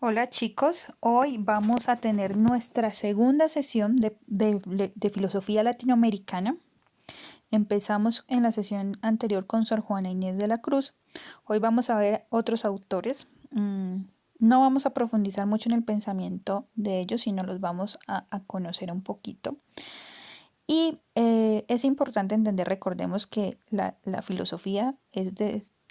Hola chicos, hoy vamos a tener nuestra segunda sesión de filosofía latinoamericana. Empezamos en la sesión anterior con Sor Juana Inés de la Cruz. Hoy vamos a ver otros autores. No vamos a profundizar mucho en el pensamiento de ellos, sino los vamos a conocer un poquito. Y es importante entender, recordemos que la filosofía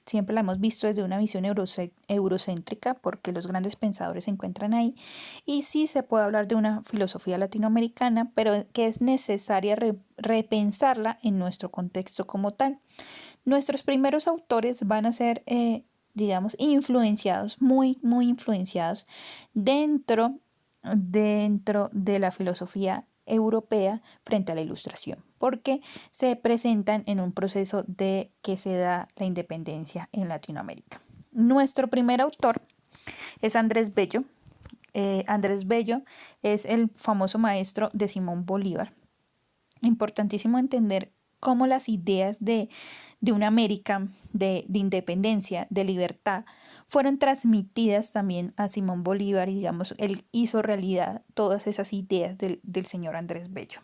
siempre la hemos visto desde una visión eurocéntrica, porque los grandes pensadores se encuentran ahí, y sí se puede hablar de una filosofía latinoamericana, pero que es necesaria repensarla en nuestro contexto como tal. Nuestros primeros autores van a ser, digamos, influenciados, muy influenciados dentro de la filosofía europea frente a la Ilustración, porque se presentan en un proceso de que se da la independencia en Latinoamérica. Nuestro primer autor es Andrés Bello. Andrés Bello es el famoso maestro de Simón Bolívar. Importantísimo entender cómo las ideas de una América de independencia, de libertad, fueron transmitidas también a Simón Bolívar y digamos, él hizo realidad todas esas ideas del señor Andrés Bello.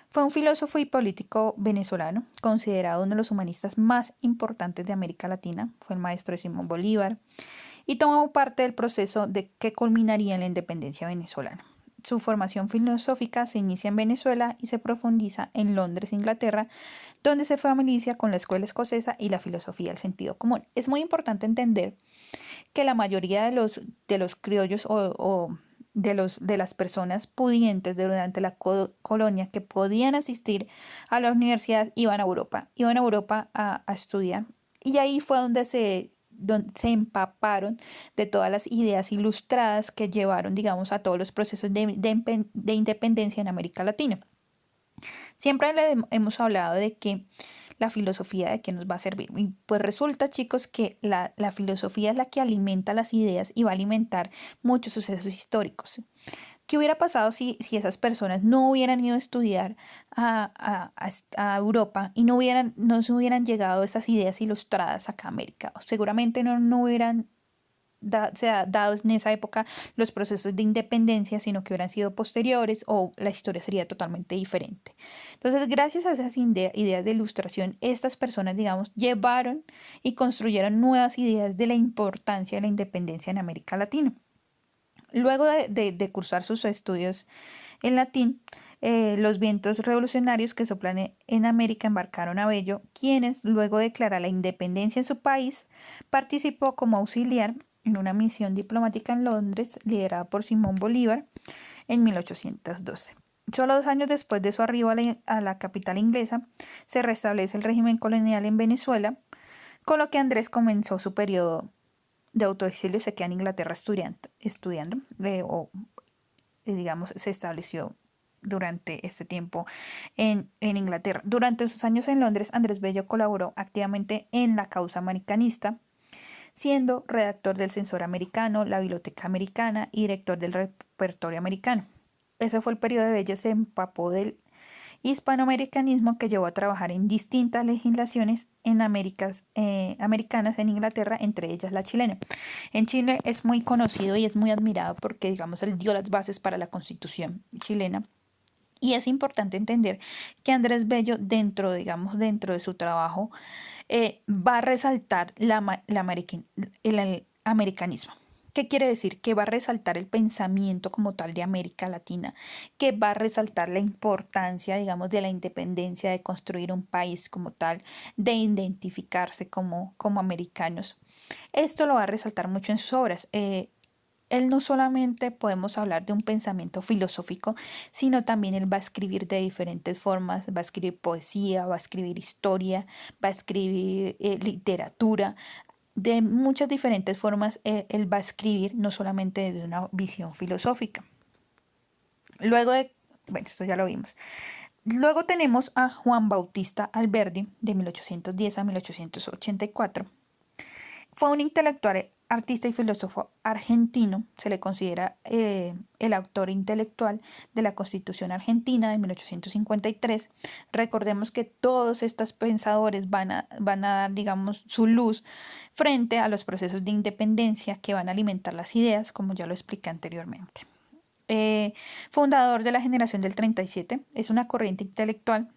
Fue un filósofo y político venezolano, considerado uno de los humanistas más importantes de América Latina, fue el maestro de Simón Bolívar y tomó parte del proceso de que culminaría en la independencia venezolana. Su formación filosófica se inicia en Venezuela y se profundiza en Londres, Inglaterra, donde se familiariza con la escuela escocesa y la filosofía del sentido común. Es muy importante entender que la mayoría de los criollos o de las personas pudientes durante la colonia que podían asistir a la universidad iban a Europa a estudiar. Y ahí fue donde se empaparon de todas las ideas ilustradas que llevaron, digamos, a todos los procesos de independencia en América Latina. Siempre hemos hablado de que la filosofía de qué nos va a servir. Y pues resulta, chicos, que la filosofía es la que alimenta las ideas y va a alimentar muchos sucesos históricos. ¿Qué hubiera pasado si esas personas no hubieran ido a estudiar a Europa y no se hubieran llegado esas ideas ilustradas acá a América? Seguramente no hubieran dados en esa época los procesos de independencia, sino que hubieran sido posteriores o la historia sería totalmente diferente. Entonces, gracias a esas ideas de ilustración, estas personas, digamos, llevaron y construyeron nuevas ideas de la importancia de la independencia en América Latina. Luego de cursar sus estudios en latín, los vientos revolucionarios que soplan en América embarcaron a Bello, quienes, luego de declarar la independencia en su país, participó como auxiliar en una misión diplomática en Londres liderada por Simón Bolívar en 1812. Solo 2 años después de su arribo a la capital inglesa, se restablece el régimen colonial en Venezuela, con lo que Andrés comenzó su periodo de autoexilio y se queda en Inglaterra estudiando digamos, se estableció durante este tiempo en Inglaterra. Durante sus años en Londres, Andrés Bello colaboró activamente en la causa americanista, siendo redactor del Censor Americano, la Biblioteca Americana y director del Repertorio Americano. Ese fue el periodo de Bello, se empapó del hispanoamericanismo que llevó a trabajar en distintas legislaciones en americanas en Inglaterra, entre ellas la chilena. En Chile es muy conocido y es muy admirado porque, digamos, él dio las bases para la constitución chilena. Y es importante entender que Andrés Bello, digamos, dentro de su trabajo, va a resaltar el americanismo. ¿Qué quiere decir? Que va a resaltar el pensamiento como tal de América Latina, que va a resaltar la importancia, digamos, de la independencia, de construir un país como tal, de identificarse como americanos. Esto lo va a resaltar mucho en sus obras. Él no solamente podemos hablar de un pensamiento filosófico, sino también él va a escribir de diferentes formas, va a escribir poesía, va a escribir historia, va a escribir literatura. De muchas diferentes formas él va a escribir, no solamente desde una visión filosófica. Bueno, esto ya lo vimos. Luego tenemos a Juan Bautista Alberdi, de 1810 a 1884. Fue un intelectual artista y filósofo argentino, se le considera el autor intelectual de la Constitución Argentina de 1853. Recordemos que todos estos pensadores van a dar, digamos, su luz frente a los procesos de independencia que van a alimentar las ideas, como ya lo expliqué anteriormente. Fundador de la generación del 37, es una corriente intelectual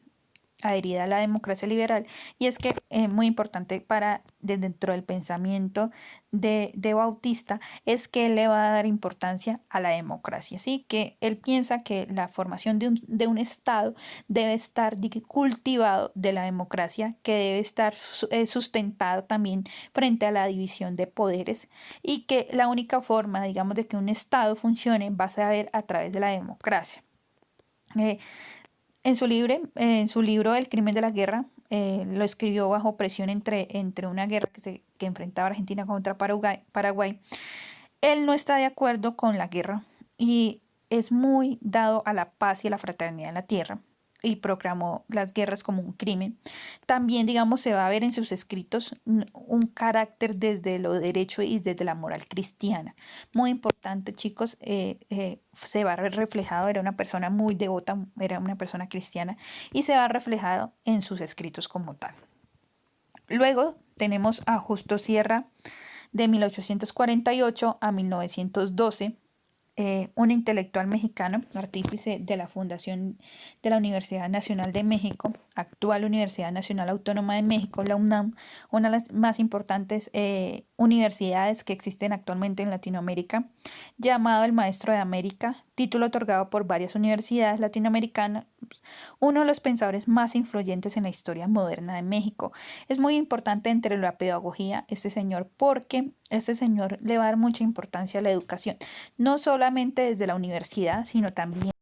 adherida a la democracia liberal, y es que es muy importante para dentro del pensamiento de Bautista es que él le va a dar importancia a la democracia, ¿sí? Que él piensa que la formación de un Estado debe estar cultivado de la democracia, que debe estar sustentado también frente a la división de poderes, y que la única forma, digamos, de que un Estado funcione va a ser a través de la democracia. En su libro El crimen de la guerra, lo escribió bajo presión entre una guerra que enfrentaba Argentina contra Paraguay. Él no está de acuerdo con la guerra y es muy dado a la paz y a la fraternidad en la tierra, y proclamó las guerras como un crimen. También, digamos, se va a ver en sus escritos un carácter desde lo derecho y desde la moral cristiana. Muy importante, chicos, se va a ver reflejado, era una persona muy devota, era una persona cristiana, y se va reflejado en sus escritos como tal. Luego tenemos a Justo Sierra, de 1848 a 1912. Un intelectual mexicano, artífice de la fundación de la Universidad Nacional de México, actual Universidad Nacional Autónoma de México, la UNAM, una de las más importantes universidades que existen actualmente en Latinoamérica, llamado el Maestro de América, título otorgado por varias universidades latinoamericanas, uno de los pensadores más influyentes en la historia moderna de México. Es muy importante entre la pedagogía este señor, porque este señor le va a dar mucha importancia a la educación, no solamente desde la universidad, sino también